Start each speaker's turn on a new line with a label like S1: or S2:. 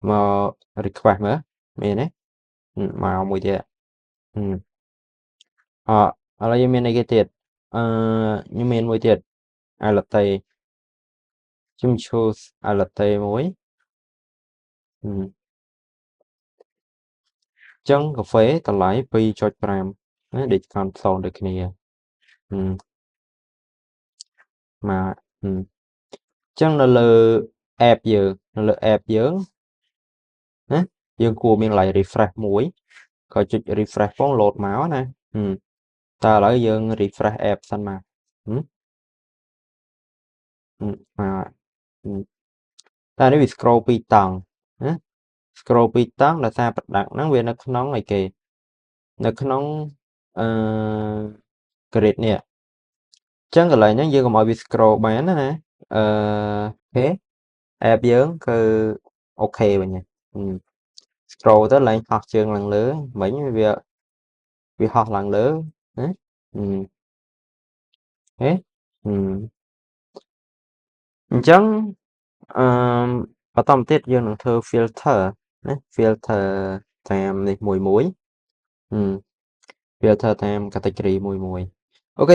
S1: មក request មើលមានទេមកមួយទៀតឥឡូវយើងមានអីគេទៀតខ្ញុំមានមួយទៀត latte ខ្ញុំ choose latte មួយចឹងកាហ្វេតម្លៃ 2.5 ណា discount 0ដូចគ្នាមកចឹងនៅលើ app យើងណាយើងគួរមានកន្លែង refresh មួយក៏ចុច refresh ផង load មកណាតើឥឡូវយើង refresh app សិនមកតែនេះវា scroll ពីរតង់ណា scroll ពីរតង់ដោយសារ product ហ្នឹងវានៅក្នុងអីគេនៅក្នុងgrid នេះចឹងកន្លែងហ្នឹងយើងកុំឲ្យវា scroll បានណាអូខេ app យើងគឺអូខេវិញហើយ scroll ទៅឡើងហោះជើងឡើងលើមិញវាហោះឡើងលើណាហេអញ្ចឹងបន្តមកទៀតយើងនឹងធ្វើ filter ណា filter តាមនេះមួយfilter តាម category មួយ